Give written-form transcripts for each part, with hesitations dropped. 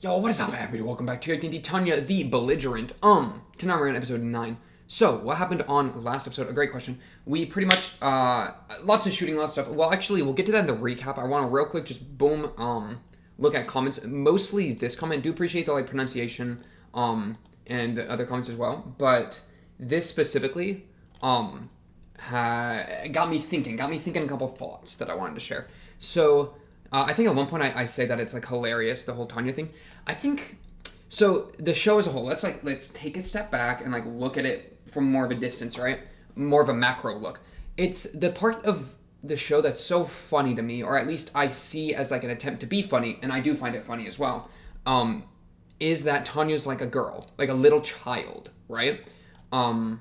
Yo, what is up, everybody? Welcome back to your Tanya, the belligerent. Tonight we're in episode 9. So, what happened on last episode? A great question. We pretty much, lots of shooting, lots of stuff. Well, actually, we'll get to that in the recap. I want to real quick just boom, look at comments. Mostly this comment. Do appreciate the, pronunciation, and the other comments as well. But this specifically, got me thinking a couple thoughts that I wanted to share. So, I think at one point I say that it's hilarious, the whole Tanya thing. I think so. The show as a whole, let's take a step back and look at it from more of a distance, right? More of a macro look. It's the part of the show that's so funny to me, or at least I see as an attempt to be funny, and I do find it funny as well. Is that Tanya's like a girl, like a little child, right? Oh,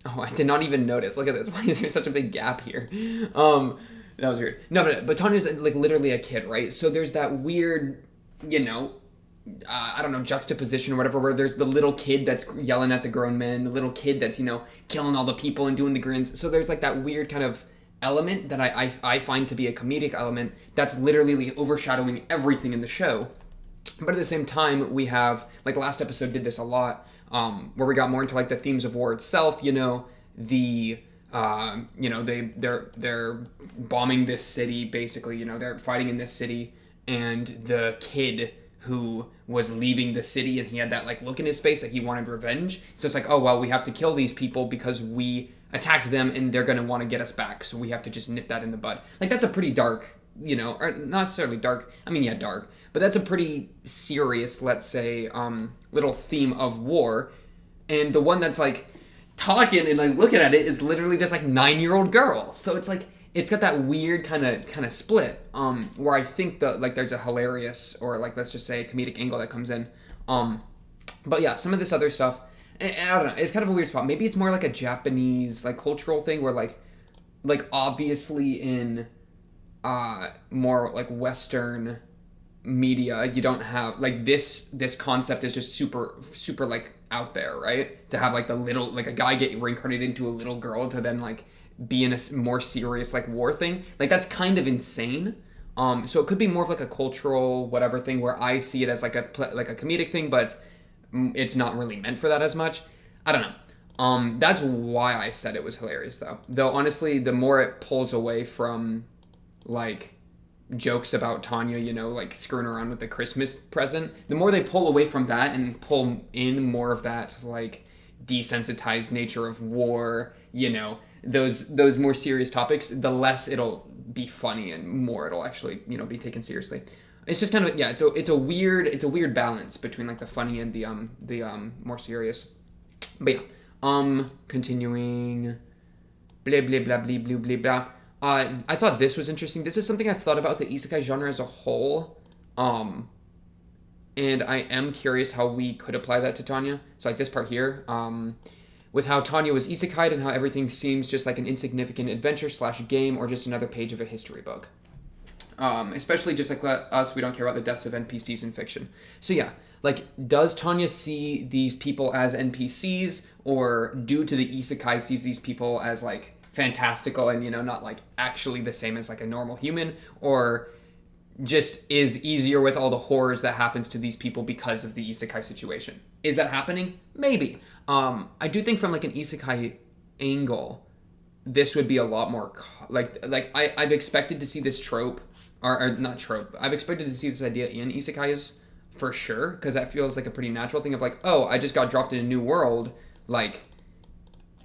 I did not even notice. Look at this. Why is there such a big gap here? That was weird. No, but Tanya's literally a kid, right? So there's that weird, I don't know, juxtaposition or whatever, where there's the little kid that's yelling at the grown men, the little kid that's, killing all the people and doing the grins. So there's that weird kind of element that I find to be a comedic element that's literally overshadowing everything in the show. But at the same time, we have, last episode did this a lot, where we got more into the themes of war itself, they're bombing this city, basically, they're fighting in this city, and the kid who was leaving the city, and he had that look in his face that he wanted revenge. So it's oh, well, we have to kill these people because we attacked them and they're going to want to get us back, so we have to just nip that in the bud. That's a pretty dark, or not necessarily dark, yeah, dark, but that's a pretty serious, let's say, little theme of war. And the one that's talking and looking at it is literally this 9-year-old girl. So it's got that weird kind of split, where I think there's a hilarious, or let's just say a comedic angle that comes in. But yeah, some of this other stuff, I don't know, it's kind of a weird spot. Maybe it's more a Japanese cultural thing where obviously in more Western media, you don't have this concept is just super out there, right? To have the little a guy get reincarnated into a little girl to then be in a more serious war thing, that's kind of insane. So it could be more of a cultural whatever thing where I see it as a comedic thing, but it's not really meant for that as much. I don't know. That's why I said it was hilarious, though honestly, the more it pulls away from jokes about Tanya, screwing around with the Christmas present, the more they pull away from that and pull in more of that desensitized nature of war, those more serious topics, the less it'll be funny and more it'll actually be taken seriously. It's just kind of, yeah, it's a weird balance between the funny and the more serious. But yeah, continuing, blah blah blah blah blah blah blah. I thought this was interesting. This is something I've thought about the isekai genre as a whole. And I am curious how we could apply that to Tanya. So this part here, with how Tanya was isekai'd and how everything seems just like an insignificant adventure / game or just another page of a history book. Especially just us, we don't care about the deaths of NPCs in fiction. So yeah, does Tanya see these people as NPCs, or due to the isekai sees these people as fantastical and not actually the same as a normal human, or just is easier with all the horrors that happens to these people because of the isekai situation? Is that happening? Maybe. I do think from an isekai angle, this would be a lot more I've expected to see this trope, or not trope, I've expected to see this idea in isekais for sure, because that feels like a pretty natural thing of oh, I just got dropped in a new world,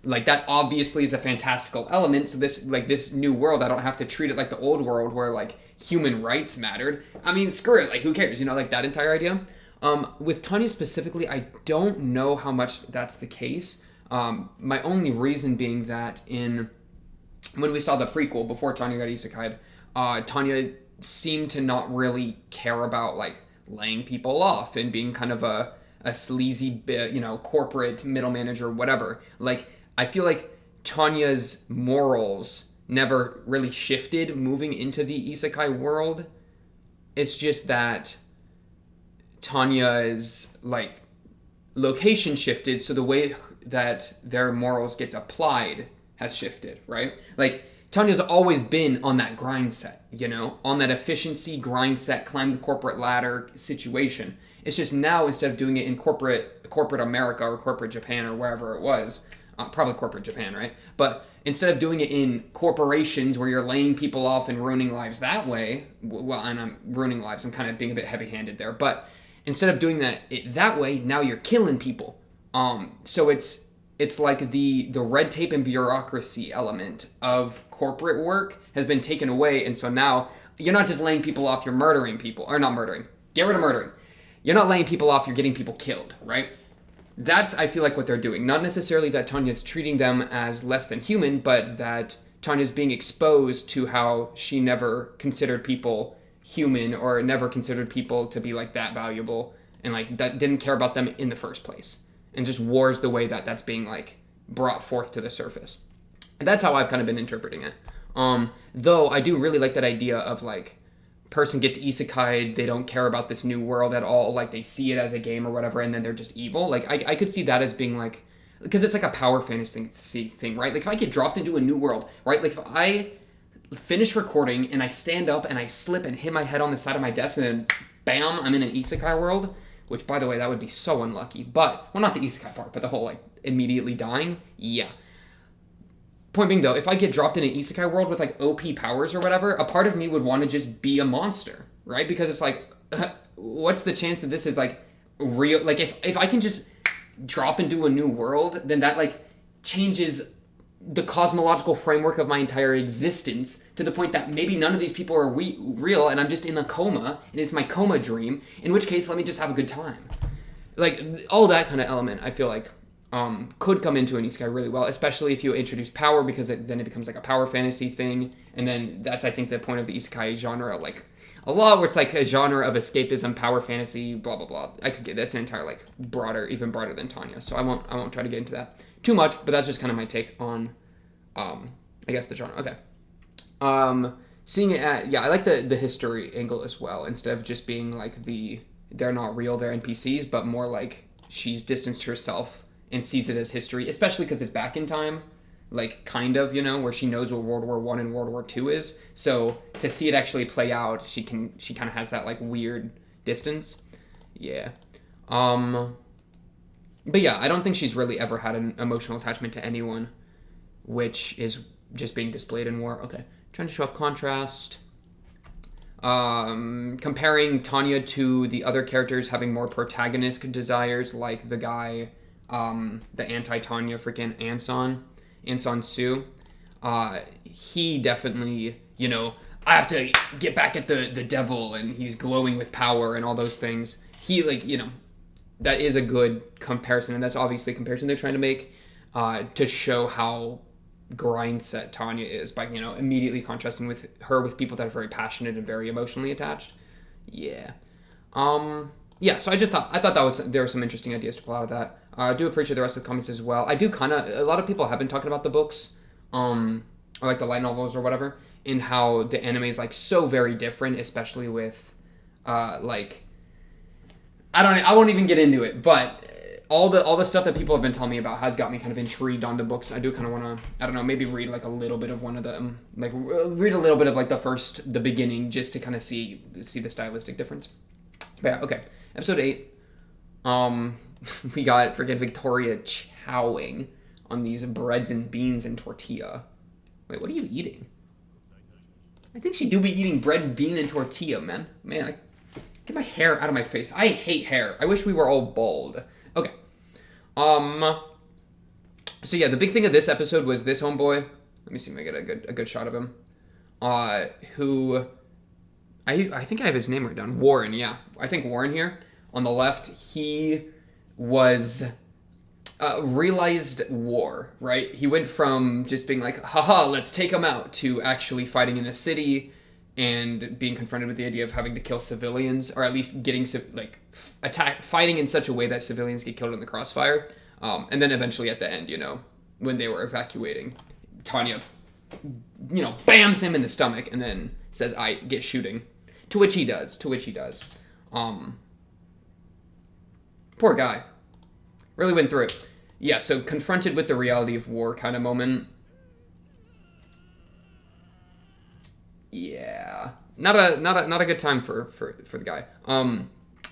that obviously is a fantastical element. So this new world, I don't have to treat it like the old world where human rights mattered. I mean, screw it, who cares? That entire idea. With Tanya specifically, I don't know how much that's the case. My only reason being that when we saw the prequel before Tanya got isekai'd, Tanya seemed to not really care about laying people off and being kind of a sleazy, corporate middle manager, whatever. I feel Tanya's morals never really shifted moving into the isekai world. It's just that Tanya's location shifted, so the way that their morals gets applied has shifted, right? Tanya's always been on that grind set, on that efficiency grind set, climb the corporate ladder situation. It's just now, instead of doing it in corporate America or corporate Japan or wherever it was, probably corporate Japan, right? But instead of doing it in corporations where you're laying people off and ruining lives that way, well, and I'm ruining lives, I'm kind of being a bit heavy-handed there, but instead of doing that way, now you're killing people. So it's like the red tape and bureaucracy element of corporate work has been taken away, and so now you're not just laying people off, you're murdering people. Or not murdering. Get rid of murdering. You're not laying people off, you're getting people killed, right? That's, I feel like, what they're doing. Not necessarily that Tanya's treating them as less than human, but that Tanya's being exposed to how she never considered people human or never considered people to be like that valuable and like that didn't care about them in the first place. And just war's the way that that's being like brought forth to the surface. And that's how I've kind of been interpreting it. Though I do really like that idea of like person gets isekai'd, they don't care about this new world at all, like they see it as a game or whatever, and then they're just evil. Like I could see that as being like, because it's like a power fantasy thing, right? Like if I get dropped into a new world, right? Like if I finish recording and I stand up and I slip and hit my head on the side of my desk and then bam, I'm in an isekai world, which by the way, that would be so unlucky. But, well, not the isekai part, but the whole like immediately dying, yeah. Point being though, if I get dropped in an isekai world with like OP powers or whatever, a part of me would want to just be a monster, right? Because it's like, what's the chance that this is like real? Like if I can just drop into a new world, then that like changes the cosmological framework of my entire existence to the point that maybe none of these people are real and I'm just in a coma and it's my coma dream, in which case let me just have a good time. Like all that kind of element I feel like could come into an isekai really well, especially if you introduce power, because then it becomes like a power fantasy thing, and then that's I think the point of the isekai genre like a lot, where it's like a genre of escapism, power fantasy, blah blah blah. I could get that's an entire like broader, even broader than Tanya, so I won't try to get into that too much, but that's just kind of my take on I guess the genre. Okay. Seeing it I like the history angle as well, instead of just being like they're not real, they're NPCs, but more like she's distanced herself and sees it as history, especially because it's back in time, like kind of, where she knows what World War I and World War II is. So to see it actually play out, she kind of has that like weird distance. Yeah. But yeah, I don't think she's really ever had an emotional attachment to anyone, which is just being displayed in war. Okay, trying to show off contrast. Comparing Tanya to the other characters having more protagonist desires, like the guy, the anti-Tanya freaking Anson Su. He definitely, I have to get back at the devil, and he's glowing with power and all those things. He like, that is a good comparison, and that's obviously a comparison they're trying to make to show how grind set Tanya is by, immediately contrasting with people that are very passionate and very emotionally attached. Yeah. Yeah, so I thought there were some interesting ideas to pull out of that. I do appreciate the rest of the comments as well. I do a lot of people have been talking about the books, or like the light novels or whatever, and how the anime is like so very different, especially with, like, I won't even get into it, but all the stuff that people have been telling me about has got me kind of intrigued on the books. I do kind of want to, maybe read like a little bit of one of them, like read a little bit of like the beginning, just to kind of see the stylistic difference. But yeah, okay. Episode 8. We got freaking Victoria chowing on these breads and beans and tortilla. Wait, what are you eating? I think she do be eating bread, bean, and tortilla, man. Man, get my hair out of my face. I hate hair. I wish we were all bald. Okay. So yeah, the big thing of this episode was this homeboy. Let me see if I get a good shot of him. Who I think I have his name right down. Warren, yeah. I think Warren here. On the left, he was realized war, right? He went from just being like, haha, let's take him out, to actually fighting in a city and being confronted with the idea of having to kill civilians, or at least getting fighting in such a way that civilians get killed in the crossfire. And then eventually at the end, when they were evacuating, Tanya, bams him in the stomach and then says, I get shooting. To which he does. Poor guy. Really went through it. Yeah, so confronted with the reality of war kind of moment. Yeah, not a good time for the guy.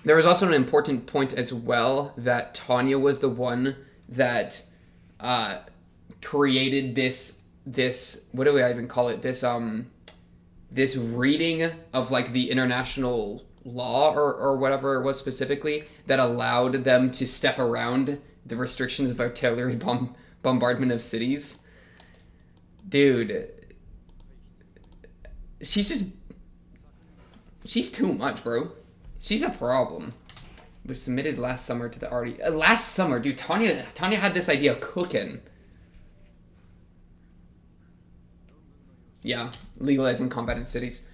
There was also an important point as well that Tanya was the one that uh, created this what do we even call it, this reading of like the international law or whatever it was specifically that allowed them to step around the restrictions of artillery bombardment of cities. Dude, she's just she's too much, bro. She's a problem. It was submitted last summer to the RD. Last summer, dude. Tanya had this idea cooking. Yeah, legalizing combat in cities.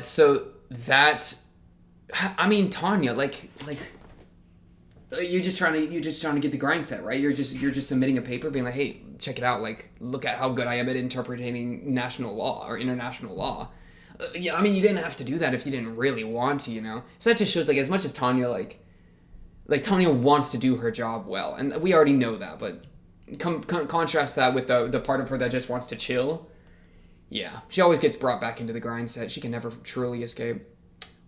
So that, I mean, Tanya, like you're just trying to get the grind set, right? You're just submitting a paper, being like, hey, check it out. Like, look at how good I am at interpreting national law or international law. Yeah, I mean, you didn't have to do that if you didn't really want to, you know. So that just shows, like, as much as Tanya, like Tanya wants to do her job well, and we already know that. But contrast that with the part of her that just wants to chill. Yeah, she always gets brought back into the grind set. She can never truly escape.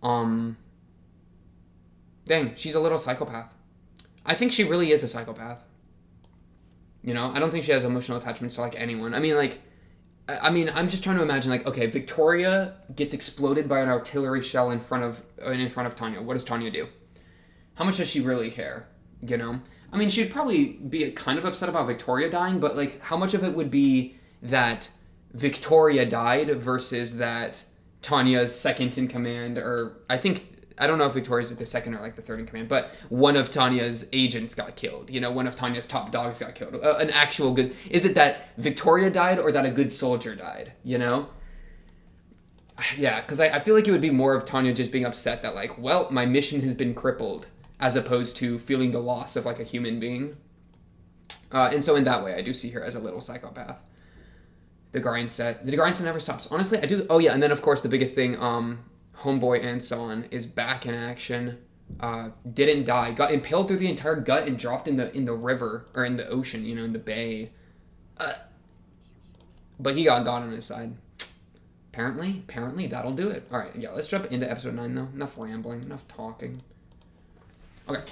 Dang, she's a little psychopath. I think she really is a psychopath. You know, I don't think she has emotional attachments to like anyone. I mean, I'm just trying to imagine, like, okay, Victoria gets exploded by an artillery shell in front of Tanya. What does Tanya do? How much does she really care? You know, I mean, she'd probably be kind of upset about Victoria dying, but like, how much of it would be that Victoria died versus that Tanya's second in command, or I don't know if Victoria's like the second or like the third in command, but one of Tanya's agents got killed. You know, one of Tanya's top dogs got killed. An actual good. Is it that Victoria died or that a good soldier died? You know? Yeah, because I feel like it would be more of Tanya just being upset that, like, well, my mission has been crippled, as opposed to feeling the loss of like a human being. And so in that way, I do see her as a little psychopath. The grind set never stops. Honestly, I do. Oh yeah, and then of course the biggest thing, Homeboy Anson is back in action. Didn't die. Got impaled through the entire gut and dropped in the river or in the ocean. You know, in the bay. But he got God on his side. Apparently that'll do it. All right, yeah. Let's jump into episode 9 though. Enough rambling. Enough talking. Okay,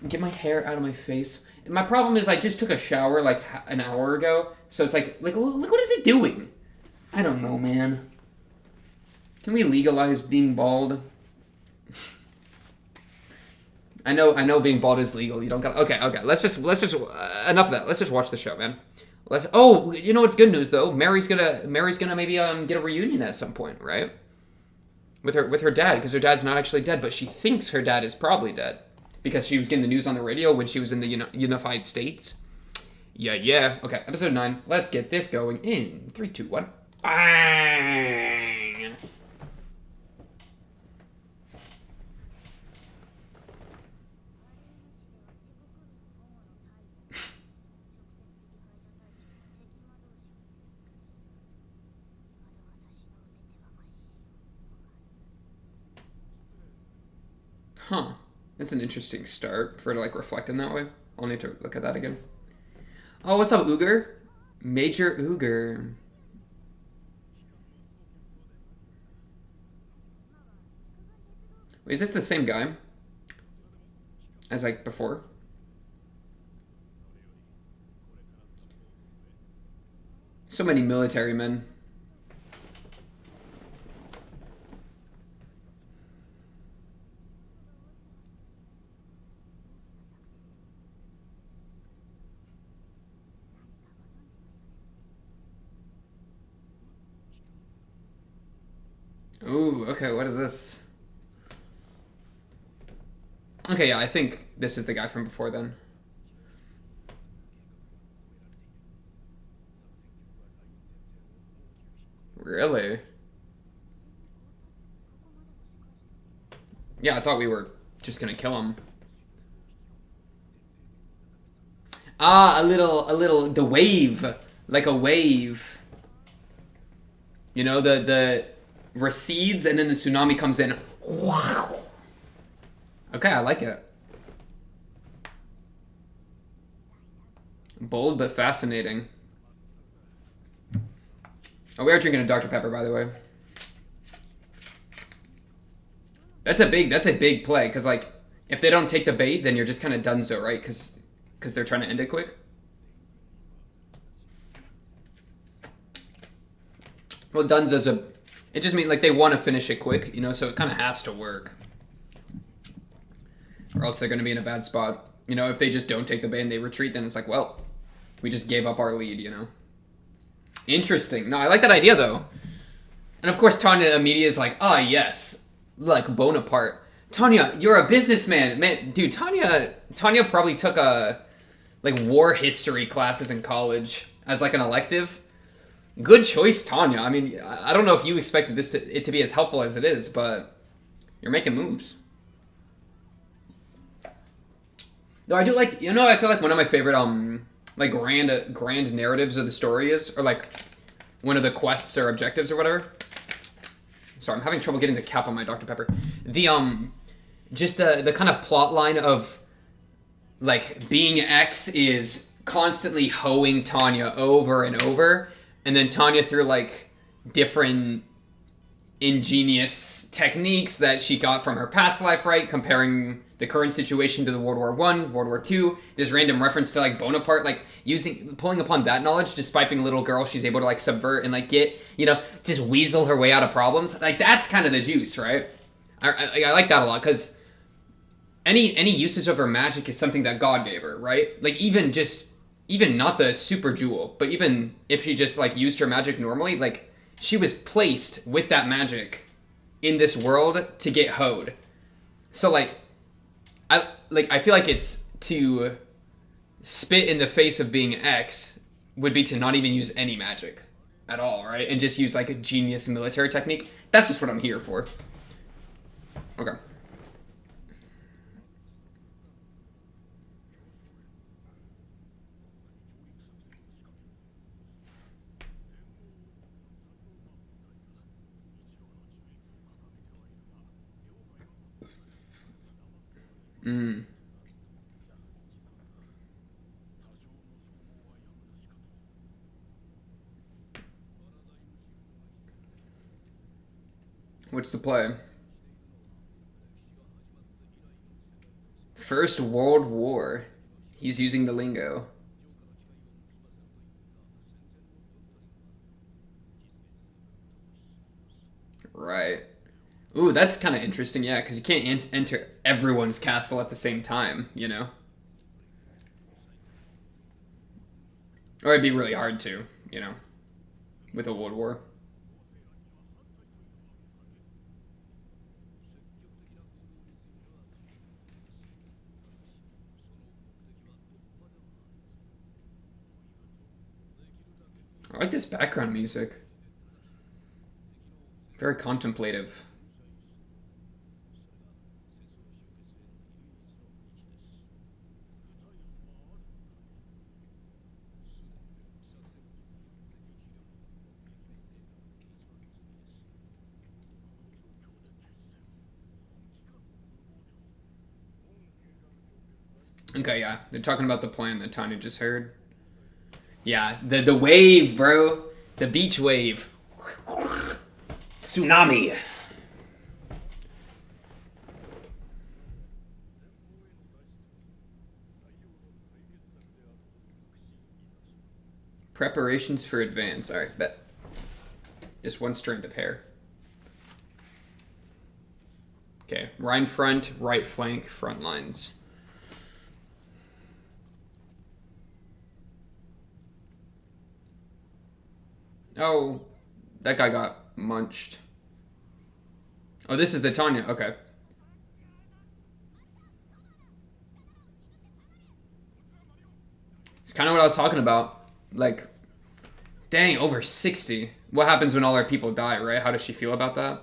get my hair out of my face. My problem is I just took a shower like an hour ago, so it's like look what is it doing? I don't know, man. Can we legalize being bald? I know being bald is legal. You don't got okay. Let's just enough of that. Let's just watch the show, man. Oh, you know what's good news though? Mary's gonna maybe get a reunion at some point, right? With her dad, because her dad's not actually dead, but she thinks her dad is probably dead. Because she was getting the news on the radio when she was in the Unified States. Yeah. Okay, episode 9. Let's get this going in 3, 2, 1. Bang! Huh. That's an interesting start for her to like reflect in that way. I'll need to look at that again. Oh, what's up, Uger? Major Uger. Wait, is this the same guy as like before? So many military men. Ooh, okay, what is this? Okay, yeah, I think this is the guy from before then. Really? Yeah, I thought we were just gonna kill him. Ah, the wave. Like a wave. You know, the recedes and then the tsunami comes in. Okay, I like it. Bold but fascinating. Oh, we are drinking a Dr. Pepper, by the way. That's a big play because like if they don't take the bait, then you're just kind of done so, right? Because they're trying to end it quick. Well, Dunzo's a. It just means like they want to finish it quick, you know, so it kind of has to work, or else they're going to be in a bad spot. You know, if they just don't take the bait and they retreat, then it's like, well, we just gave up our lead, you know. Interesting. No, I like that idea though. And of course, Tanya immediately is like, ah, yes, like Bonaparte. Tanya, you're a businessman, man, dude. Tanya probably took a like war history classes in college as like an elective. Good choice, Tanya. I mean, I don't know if you expected it to be as helpful as it is, but you're making moves. Though I do like, you know, I feel like one of my favorite like grand narratives of the story is, or like one of the quests or objectives or whatever. Sorry, I'm having trouble getting the cap on my Dr. Pepper. The just the kind of plot line of like being X is constantly hoeing Tanya over and over, and then Tanya through like different ingenious techniques that she got from her past life, right? Comparing the current situation to the World War One, World War Two. This random reference to like Bonaparte, like pulling upon that knowledge, despite being a little girl, she's able to like subvert and like get, you know, just weasel her way out of problems. Like that's kind of the juice, right? I like that a lot because any usage of her magic is something that God gave her, right? Like even not the super jewel, but even if she just like used her magic normally, like she was placed with that magic in this world to get hoed. So I feel like it's to spit in the face of being X would be to not even use any magic at all, right? And just use like a genius military technique. That's just what I'm here for. Okay. Mm. What's the play? First World War. He's using the lingo. Right. Ooh, that's kind of interesting, yeah, because you can't enter everyone's castle at the same time, you know? Or it'd be really hard to, you know, with a world war. I like this background music. Very contemplative. Okay, yeah, they're talking about the plan that Tanya just heard. Yeah, the wave, bro. The beach wave. Tsunami. Preparations for advance. All right, bet. Just one strand of hair. Okay, Rhine front, right flank, front lines. Oh, that guy got munched. Oh, this is the Tanya. Okay. It's kind of what I was talking about. Like, dang, over 60. What happens when all our people die, right? How does she feel about that?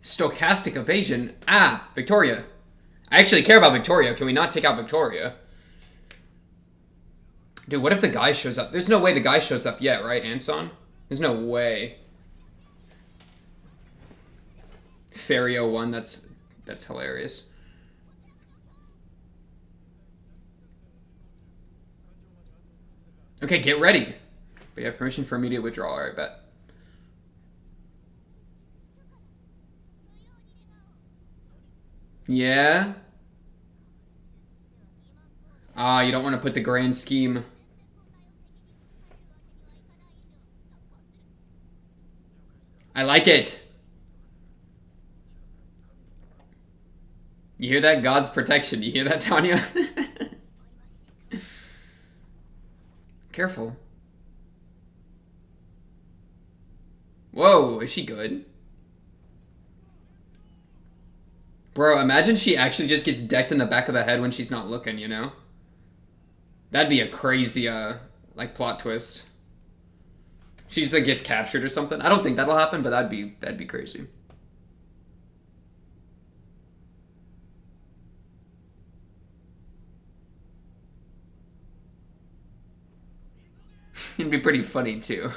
Stochastic evasion. Ah, Victoria. I actually care about Victoria. Can we not take out Victoria? Dude, what if the guy shows up? There's no way the guy shows up yet, right, Anson? There's no way. Fairy 01, that's hilarious. Okay, get ready. We have permission for immediate withdrawal, alright, bet. Yeah? Ah, you don't want to put the grand scheme. I like it. You hear that? God's protection. You hear that, Tanya? Careful. Whoa, is she good? Bro, imagine she actually just gets decked in the back of the head when she's not looking, you know? That'd be a crazy, like, plot twist. She just, like, gets captured or something. I don't think that'll happen, but that'd be crazy. It'd be pretty funny, too.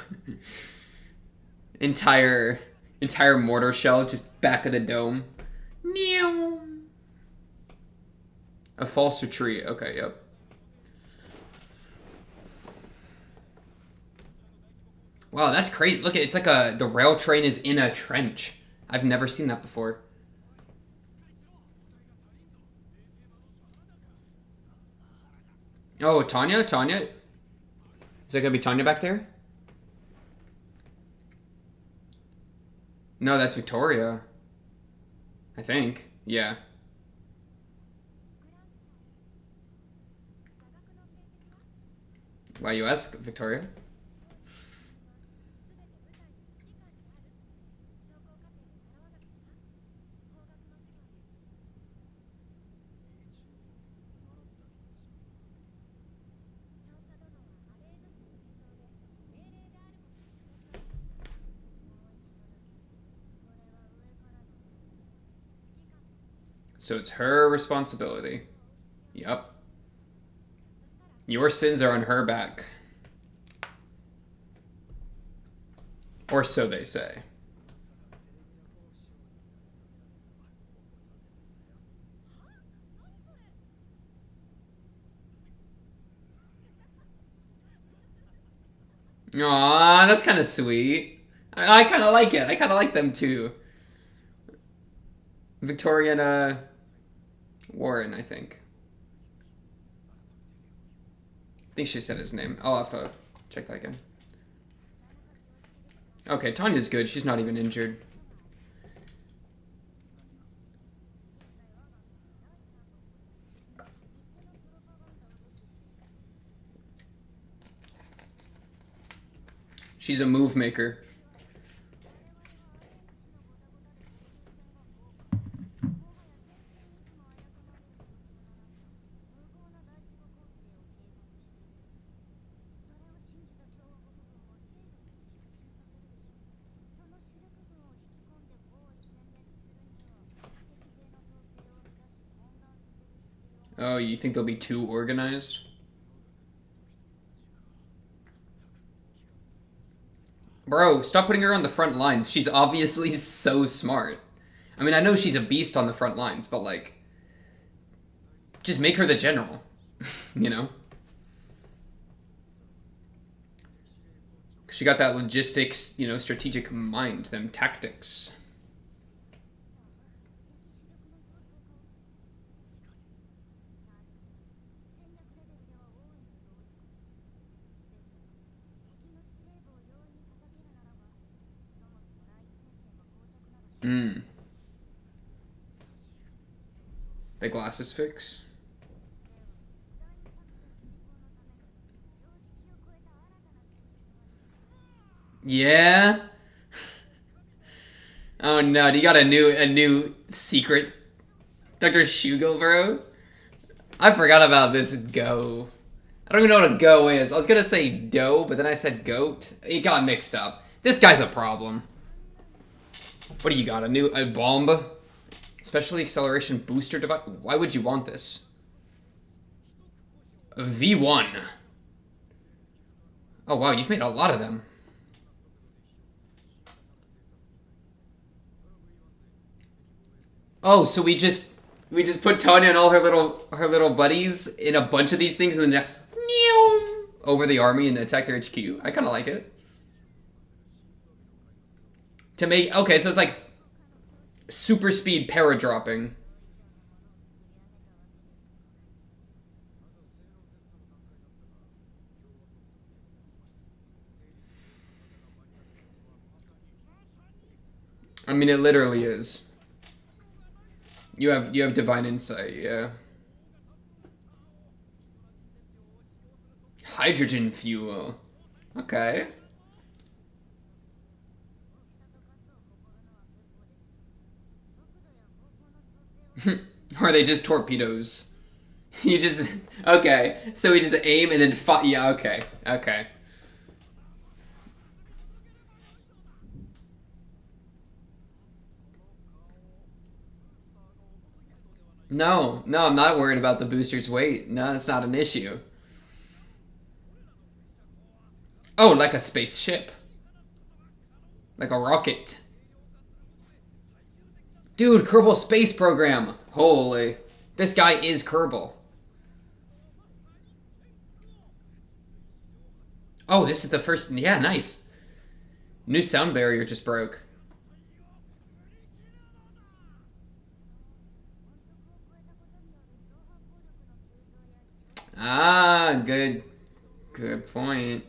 entire mortar shell just back of the dome. Meow. A false retreat. Okay, yep. Wow, that's crazy. Look, it's like the rail train is in a trench. I've never seen that before. Oh, Tanya? Tanya? Is that gonna be Tanya back there? No, that's Victoria. I think. Yeah. Why you ask, Victoria? So it's her responsibility. Yep. Your sins are on her back. Or so they say. Aw, that's kind of sweet. I kind of like it. I kind of like them too. Victoria and Warren, I think. I think she said his name. I'll have to check that again. Okay, Tanya's good. She's not even injured. She's a move maker. Oh, you think they'll be too organized? Bro, stop putting her on the front lines. She's obviously so smart. I mean, I know she's a beast on the front lines, but like, just make her the general, you know? She got that logistics, you know, strategic mind, them tactics. The glasses fix. Yeah. Oh no, you got a new secret, Dr. Shugel, bro. I forgot about this go. I don't even know what a go is. I was gonna say doe, but then I said goat. It got mixed up. This guy's a problem. What do you got? A bomb? Especially acceleration booster device. Why would you want this? V1. Oh wow, you've made a lot of them. Oh, so we just put Tanya and all her little buddies in a bunch of these things and then over the army and attack their HQ. I kind of like it. To make okay, so it's like super speed paradropping. I mean, it literally is. You have divine insight, yeah. Hydrogen fuel. Okay. Or are they just torpedoes? You just okay. So we just aim and then fire. Yeah. Okay. Okay. No, no, I'm not worried about the booster's weight. No, that's not an issue. Oh, like a spaceship. Like a rocket. Dude, Kerbal Space Program. Holy. This guy is Kerbal. Oh, this is the first. Yeah, nice. New sound barrier just broke. Ah, good. Good point.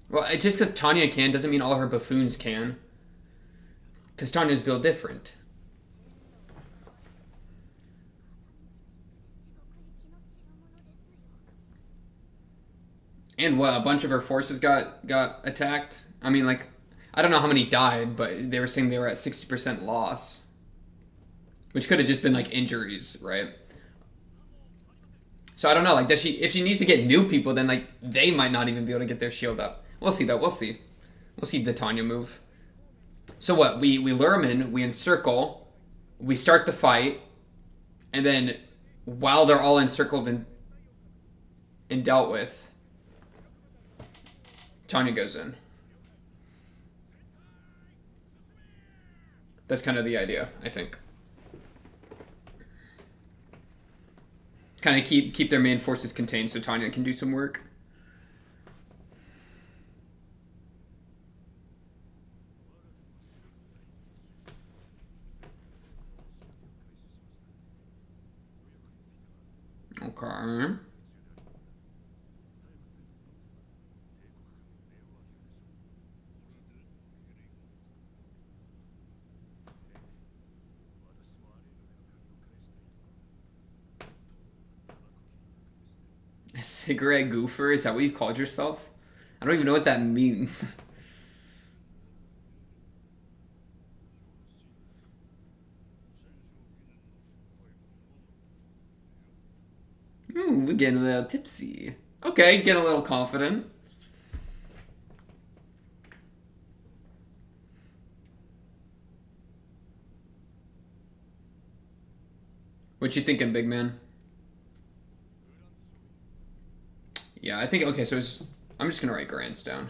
Well, just because Tanya can doesn't mean all her buffoons can. Because Tanya's built different. And what, a bunch of her forces got attacked? I mean, like, I don't know how many died, but they were saying they were at 60% loss. Which could have just been, like, injuries, right? So I don't know, like, does she, if she needs to get new people, then, like, they might not even be able to get their shield up. We'll see, though, we'll see. We'll see the Tanya move. So what, we lure them in, we encircle, we start the fight, and then while they're all encircled and dealt with, Tanya goes in. That's kind of the idea, I think. Kind of keep their main forces contained so Tanya can do some work. Okay. Cigarette goofer? Is that what you called yourself? I don't even know what that means. Ooh, we're getting a little tipsy. Okay, getting a little confident. What you thinking, big man? Yeah, I think, okay, so I'm just gonna write Grants down.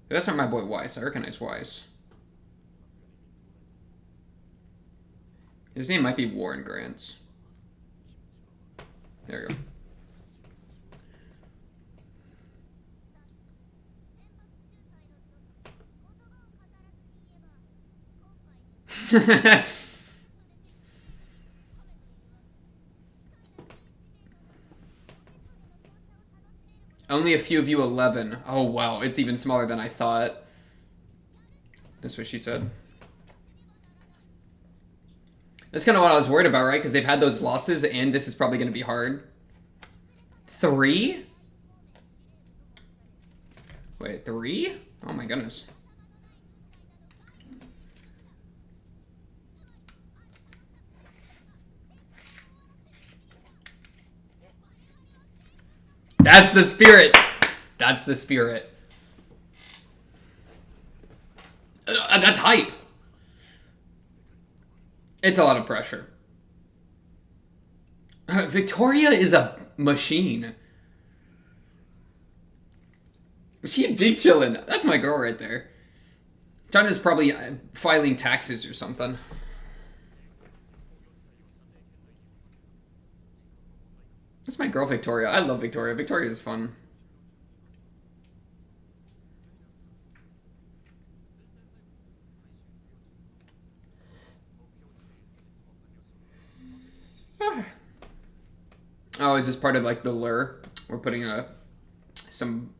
That's not my boy Weiss. I recognize Weiss. His name might be Warren Grants. There we go. Only a few of you 11. Oh, wow. It's even smaller than I thought. That's what she said. That's kind of what I was worried about, right? Because they've had those losses, and this is probably going to be hard. 3? Wait, 3? Oh my goodness. That's the spirit. That's the spirit. That's hype. It's a lot of pressure. Victoria is a machine. She's big chillin'. That's my girl right there. Tanya's probably filing taxes or something. That's my girl, Victoria. I love Victoria. Victoria is fun. Oh, is this part of like the lure? We're putting some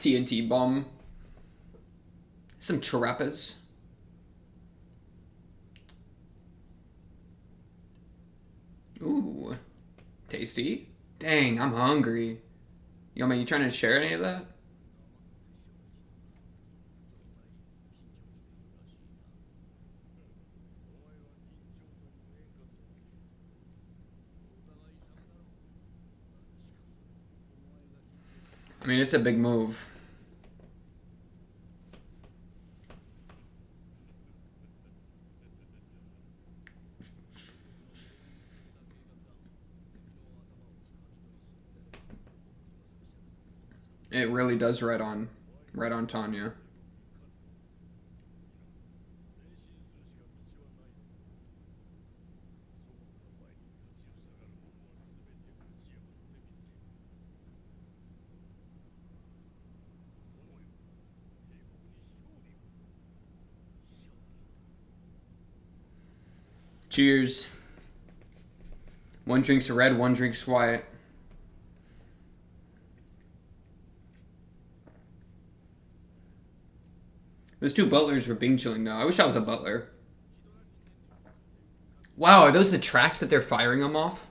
TNT bomb, some charapas. Ooh, tasty. Dang, I'm hungry. Yo, man, you trying to share any of that? I mean, it's a big move. It really does right on Tanya. Cheers. One drink's red, one drink's white. Those two butlers were Bing chilling though. I wish I was a butler. Wow, are those the tracks that they're firing them off?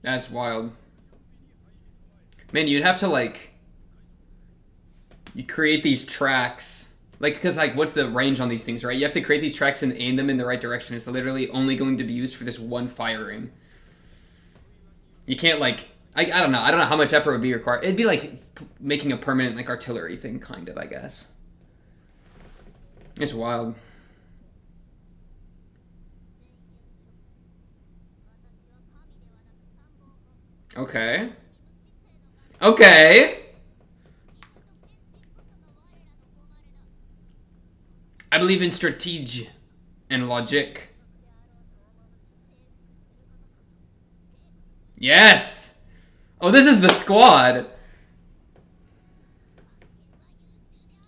That's wild. Man, you'd have to like... You create these tracks... Like, because, like, what's the range on these things, right? You have to create these tracks and aim them in the right direction. It's literally only going to be used for this one firing. You can't, like... I don't know. I don't know how much effort would be required. It'd be like making a permanent, like, artillery thing, kind of, I guess. It's wild. Okay. Okay! I believe in strategy and logic. Yes! Oh, this is the squad!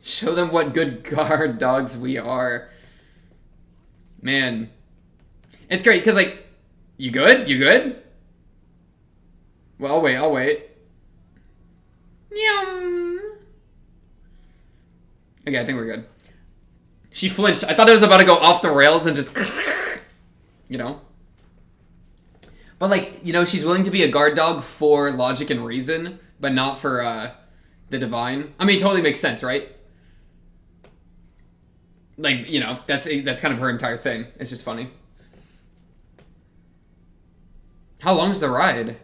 Show them what good guard dogs we are. Man. It's great, because, like... You good? You good? Well, I'll wait, I'll wait. Okay, I think we're good. She flinched. I thought it was about to go off the rails and just... You know? But, like, you know, she's willing to be a guard dog for logic and reason, but not for, the divine. I mean, it totally makes sense, right? Like, you know, that's kind of her entire thing. It's just funny. How long is the ride?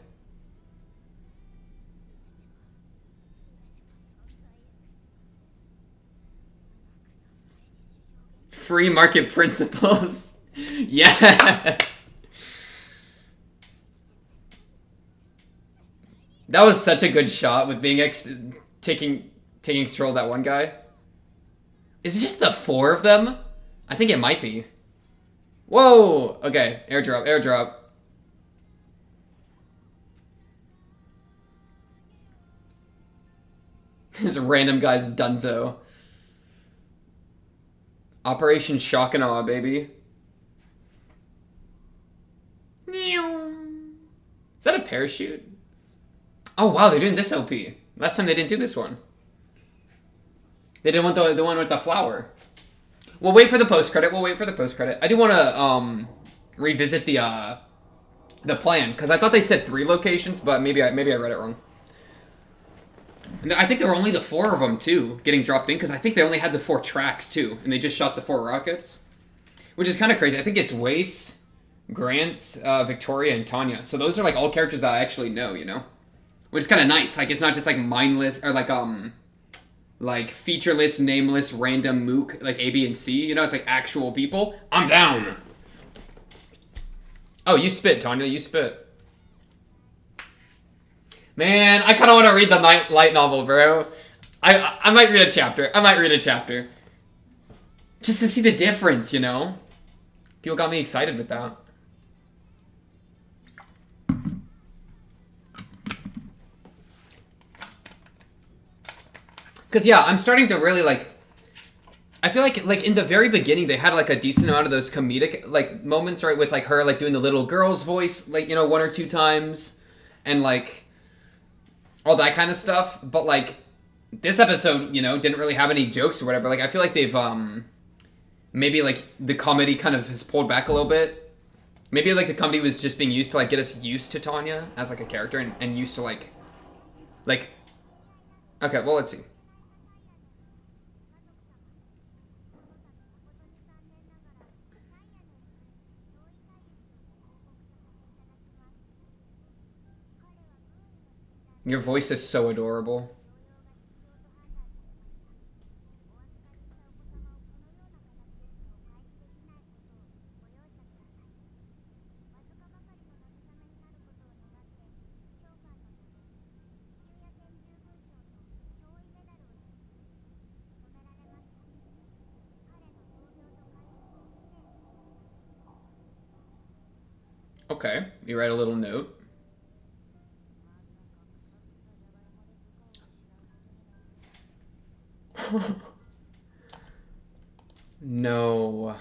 Free market principles. Yes. That was such a good shot with being taking control of that one guy. Is it just the four of them? I think it might be. Whoa. Okay. Airdrop. Airdrop. This random guy's dunzo. Operation Shock and Awe, baby. Is that a parachute? Oh, wow, they're doing this LP. Last time they didn't do this one. They didn't want the one with the flower. We'll wait for the post-credit. We'll wait for the post-credit. I do want to revisit the plan, because I thought they said 3 locations, but maybe I read it wrong. And I think there were only the 4 of them, too, getting dropped in, because I think they only had the 4 tracks, too, and they just shot the 4 rockets, which is kind of crazy. I think it's Wace, Grant, Victoria, and Tanya. So those are, like, all characters that I actually know, you know? which is kind of nice. Like, it's not just like mindless or like featureless, nameless, random mook like A, B, and C. You know, it's like actual people. I'm down. Oh, you spit, Tanya. You spit. Man, I kind of want to read the light novel, bro. I might read a chapter. I might read a chapter. Just to see the difference, you know? People got me excited with that. Because, yeah, I'm starting to really, like... I feel like in the very beginning, they had, like, a decent amount of those comedic, like, moments, right? With, like, her, like, doing the little girl's voice, like, you know, 1 or 2 times. And, like, all that kind of stuff. But, like, this episode, you know, didn't really have any jokes or whatever. Like, I feel like they've, maybe, like, the comedy kind of has pulled back a little bit. Maybe, like, the comedy was just being used to, like, get us used to Tanya as, like, a character and used to, like... Okay, well, let's see. Your voice is so adorable. Okay, you write a little note. No.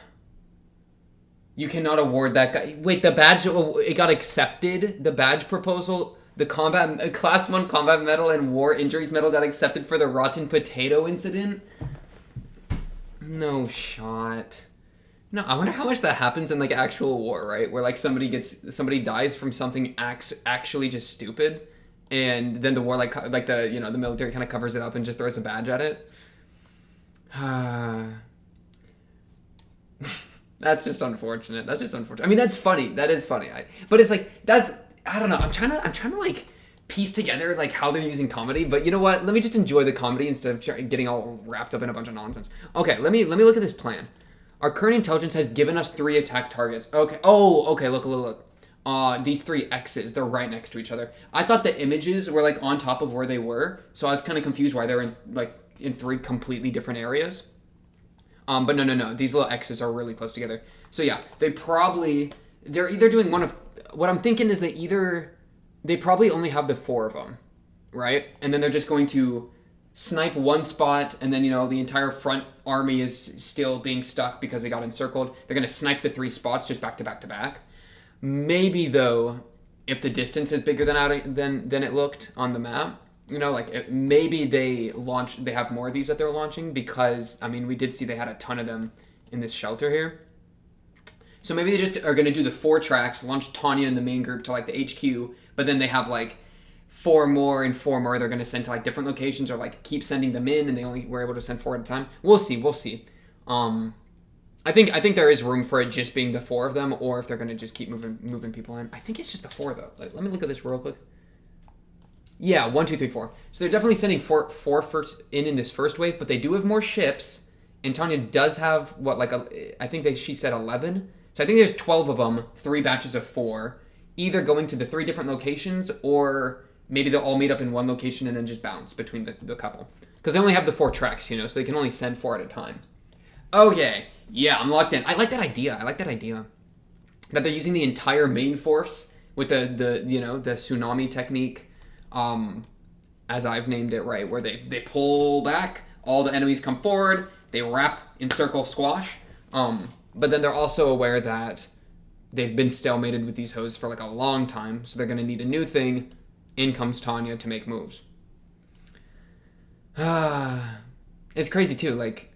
You cannot award that guy. Wait, the badge, it got accepted? The badge proposal, the Class 1 Combat Medal and War Injuries Medal got accepted for the Rotten Potato incident? No shot. No, I wonder how much that happens in, like, actual war, right? Where, like, somebody dies from something actually just stupid, and then the war, like the, you know, the military kind of covers it up and just throws a badge at it. That's just unfortunate. That's just unfortunate. I mean, that's funny. That is funny. But it's like, I don't know. I'm trying to like piece together like how they're using comedy. But you know what? Let me just enjoy the comedy instead of getting all wrapped up in a bunch of nonsense. Okay, let me look at this plan. Our current intelligence has given us 3 attack targets. Okay. Oh, okay. Look. These 3 X's, they're right next to each other. I thought the images were like on top of where they were, so I was kind of confused why they're in 3 completely different areas. But no. These little X's are really close together. So yeah, they're either doing one of... What I'm thinking is they probably only have the 4 of them, right? And then they're just going to snipe one spot, and then, you know, the entire front army is still being stuck because they got encircled. They're going to snipe the 3 spots just back to back to back. Maybe, though, if the distance is bigger than it looked on the map, you know, like, maybe they have more of these that they're launching because, I mean, we did see they had a ton of them in this shelter here. So maybe they just are going to do the 4 tracks, launch Tanya and the main group to, like, the HQ, but then they have, like, 4 more and 4 more they're going to send to, like, different locations or, like, keep sending them in and they only were able to send 4 at a time. We'll see. I think there is room for it just being the 4 of them, or if they're going to just keep moving people in. I think it's just the 4, though. Like, let me look at this real quick. Yeah, 1, 2, 3, 4. So they're definitely sending 4 first in this first wave, but they do have more ships. And Tanya does have, what, like, I think she said 11. So I think there's 12 of them, 3 batches of 4, either going to the 3 different locations, or maybe they'll all meet up in one location and then just bounce between the couple. Because they only have the 4 tracks, you know, so they can only send 4 at a time. Okay, yeah, I'm locked in. I like that idea. That they're using the entire main force with the you know, the tsunami technique, as I've named it, right, where they pull back, all the enemies come forward, they wrap, encircle, squash, but then they're also aware that they've been stalemated with these hosts for like a long time, so they're going to need a new thing. In comes Tanya to make moves. It's crazy too, like,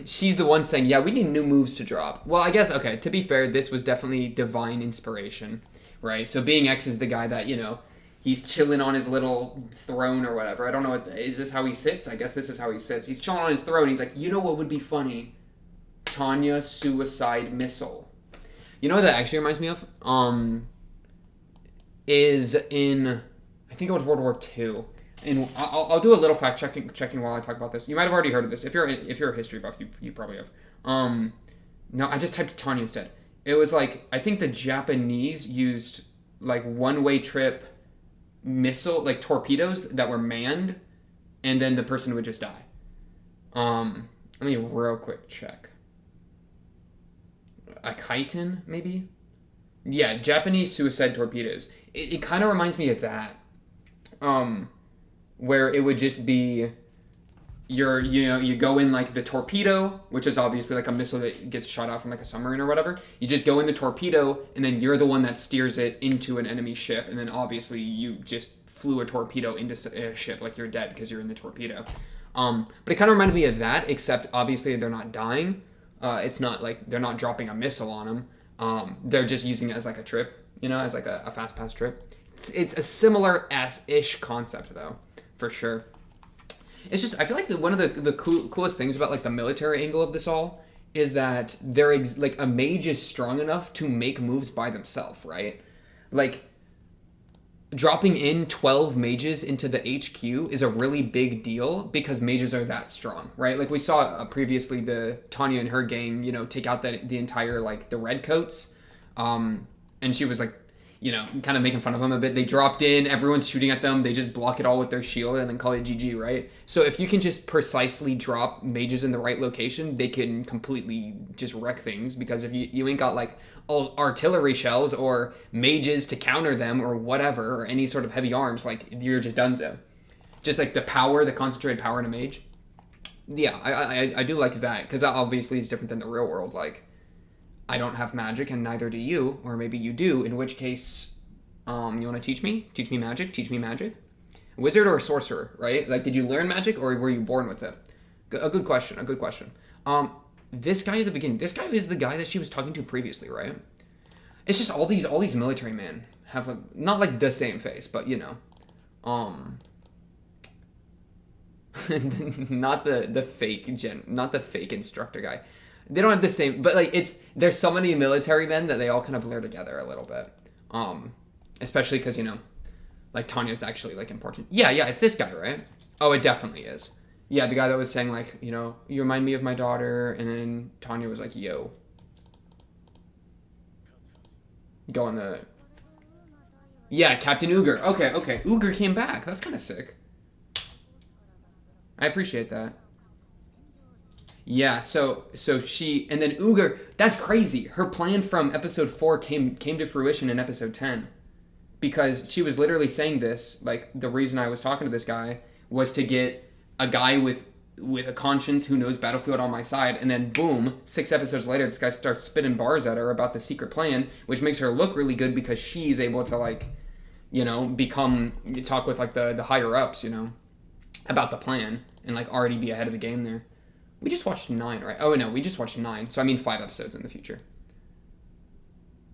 she's the one saying, yeah, we need new moves to drop. Well, I guess, okay, to be fair, this was definitely divine inspiration, right? So being X is the guy that, you know, he's chilling on his little throne or whatever. I don't know, is this how he sits? I guess this is how he sits. He's chilling on his throne. He's like, you know what would be funny? Tanya suicide missile. You know what that actually reminds me of? Is in, I think it was World War II. And I'll do a little fact checking while I talk about this. You might have already heard of this. If you're a history buff, you probably have. No, I just typed Tanya instead. It was like I think the Japanese used like one-way trip missile like torpedoes that were manned, and then the person would just die. Let me real quick check. A chitin, maybe? Yeah, Japanese suicide torpedoes. It kind of reminds me of that. Where it would just be you go in like the torpedo, which is obviously like a missile that gets shot out from like a submarine or whatever. You just go in the torpedo, and then you're the one that steers it into an enemy ship, and then obviously you just flew a torpedo into a ship, like you're dead because you're in the torpedo. But it kind of reminded me of that, except obviously they're not dying. It's not like they're not dropping a missile on them. They're just using it as like a trip, as like a fast pass trip. It's a similar ish concept though, for sure. It's just I feel like one of the coolest things about like the military angle of this all is that like a mage is strong enough to make moves by themselves, right? Like dropping in 12 mages into the HQ is a really big deal because mages are that strong, right? Like we saw previously the Tanya and her gang, take out the entire like the redcoats, and she was like, kind of making fun of them a bit. They dropped in, everyone's shooting at them, they just block it all with their shield and then call it GG, right? So if you can just precisely drop mages in the right location, they can completely just wreck things, because if you ain't got like all artillery shells or mages to counter them or whatever, or any sort of heavy arms, like you're just donezo. Just like the concentrated power in a mage. Yeah, I do like that, because that obviously is different than the real world. Like, I don't have magic and neither do you, or maybe you do, in which case, you want to teach me? Teach me magic? Teach me magic? Wizard or a sorcerer, right? Like, did you learn magic or were you born with it? A good question. This guy at the beginning, this guy is the guy that she was talking to previously, right? It's just all these military men have not like the same face, but not the fake instructor guy. They don't have the same, but like there's so many military men that they all kind of blur together a little bit. Especially because like Tanya's actually like important. Yeah, it's this guy, right? Oh, it definitely is. Yeah, the guy that was saying like, you remind me of my daughter, and then Tanya was like, yo. Go on the... Yeah, Captain Uger. Okay. Uger came back. That's kind of sick. I appreciate that. Yeah, so she... And then Uger... That's crazy. Her plan from episode 4 came to fruition in episode 10. Because she was literally saying this, like, the reason I was talking to this guy was to get a guy with a conscience who knows Battlefield on my side, and then boom, 6 episodes later, this guy starts spitting bars at her about the secret plan, which makes her look really good because she's able to, like, talk with, like, the higher-ups, about the plan, and, like, already be ahead of the game there. We just watched 9, right? Oh, no, we just watched 9, so I mean 5 episodes in the future.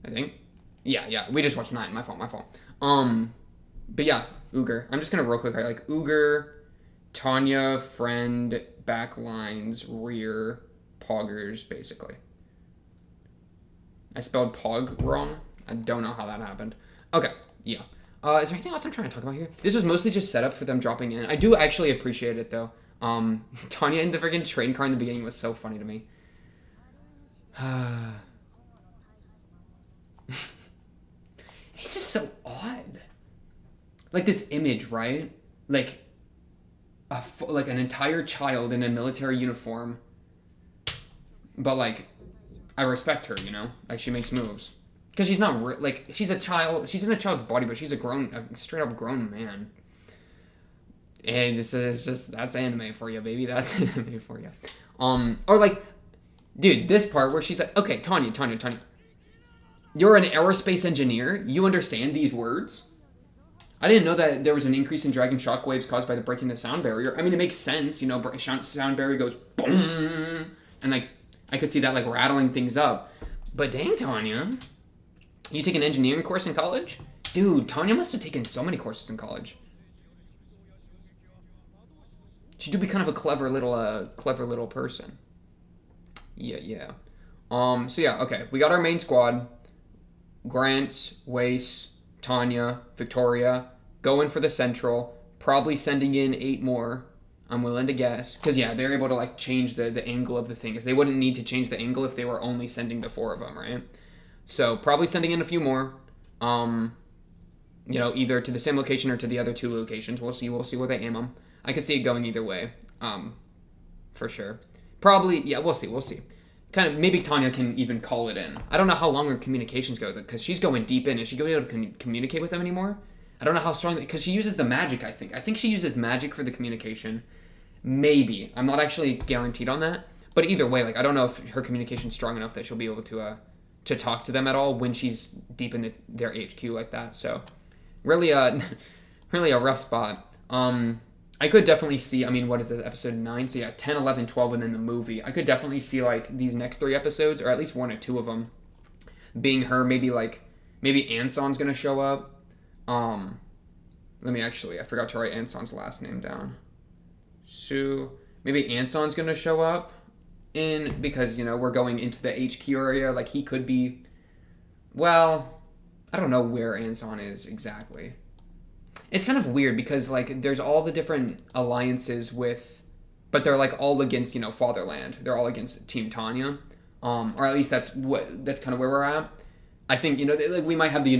I think. Yeah, we just watched 9, my fault. But yeah, Uger. I'm just gonna real quick, like, Uger... Tanya, friend, backlines, rear, poggers, basically. I spelled pog wrong. I don't know how that happened. Okay, yeah. Is there anything else I'm trying to talk about here? This was mostly just set up for them dropping in. I do actually appreciate it, though. Tanya in the freaking train car in the beginning was so funny to me. It's just so odd. Like, this image, right? Like an entire child in a military uniform, but like I respect her, like she makes moves because she's not like she's a child. She's in a child's body, but she's a straight up grown man. And this is just that's anime for you, baby. That's anime for you. Or like, dude, this part where she's like, okay, Tanya, you're an aerospace engineer. You understand these words? I didn't know that there was an increase in dragon shockwaves caused by the breaking the sound barrier. I mean, it makes sense, sound barrier goes boom, and like I could see that like rattling things up. But dang, Tanya, you take an engineering course in college? Dude, Tanya must have taken so many courses in college. She do be kind of a clever little person. Yeah. So yeah, okay, we got our main squad: Grant, Wace, Tanya, Victoria, going for the Central, probably sending in 8 more. I'm willing to guess. Because, yeah, they're able to, like, change the angle of the thing. Because they wouldn't need to change the angle if they were only sending the 4 of them, right? So, probably sending in a few more. Either to the same location or to the other 2 locations. We'll see where they aim them. I could see it going either way. For sure. Probably, yeah, we'll see. Kind of, maybe Tanya can even call it in. I don't know how long her communications go, because she's going deep in. Is she going to be able to communicate with them anymore? I don't know how strong, because she uses the magic, I think. I think she uses magic for the communication. Maybe. I'm not actually guaranteed on that. But either way, like, I don't know if her communication's strong enough that she'll be able to talk to them at all when she's deep in their HQ like that. So, really really a rough spot. I could definitely see, I mean, what is this, episode 9? So yeah, 10, 11, 12, and then the movie. I could definitely see, like, these next 3 episodes, or at least 1 or 2 of them, being her. Maybe Anson's gonna show up. I forgot to write Anson's last name down. So, maybe Anson's gonna show up because, we're going into the HQ area. Like, he could be, well, I don't know where Anson is exactly. It's kind of weird because, like, there's all the different alliances but they're, like, all against, Fatherland. They're all against Team Tanya. Or at least that's kind of where we're at. I think, like, we might have the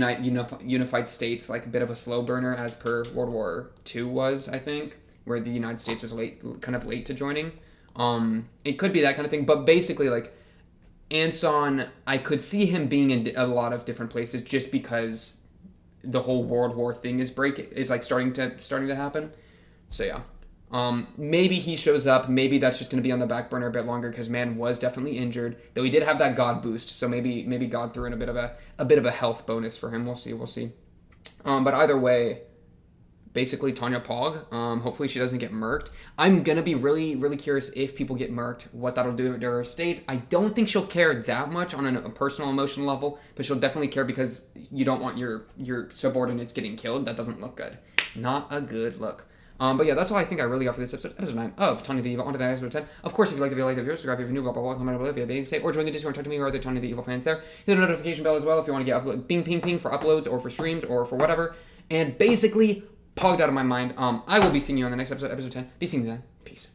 Unified States, like, a bit of a slow burner as per World War II was, I think, where the United States was late to joining. It could be that kind of thing. But basically, like, Anson, I could see him being in a lot of different places just because the whole World War thing is starting to happen. So yeah, maybe he shows up. Maybe that's just going to be on the back burner a bit longer because man was definitely injured. Though he did have that God boost, so maybe God threw in a bit of a health bonus for him. We'll see. But either way, basically Tanya Pog. Hopefully she doesn't get murked. I'm gonna be really, really curious if people get murked, what that'll do to her state. I don't think she'll care that much on a personal, emotional level, but she'll definitely care because you don't want your subordinates getting killed. That doesn't look good. Not a good look. But yeah, that's all I think I really got for this episode 9 of Tanya the Evil. On to the next episode 10. Of course, if you like the video, subscribe if you're new, blah, blah, blah, comment below if you have anything to say, or join the Discord and talk to me or other Tanya the Evil fans there. Hit the notification bell as well if you want to get ping, ping, ping for uploads or for streams or for whatever. And basically, pogged out of my mind. I will be seeing you on the next episode 10. Be seeing you then. Peace.